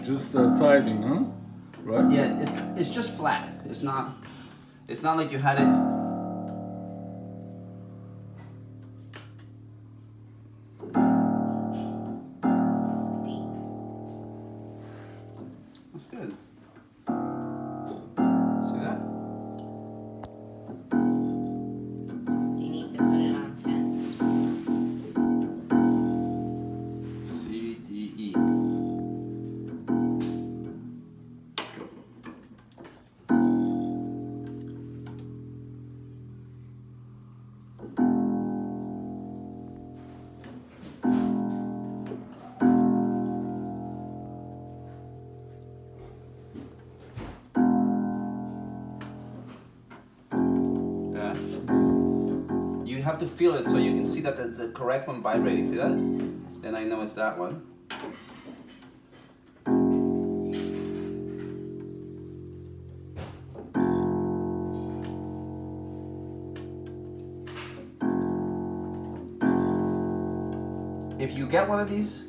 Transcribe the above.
just tighten, huh? Right? Yeah, it's just flat. It's not like you had it. Steep. That's good. See that? Do you need to put it on 10? C, D, E. F. You have to feel it so you can see that that's the correct one vibrating. See that? Then I know it's that one. If you get one of these,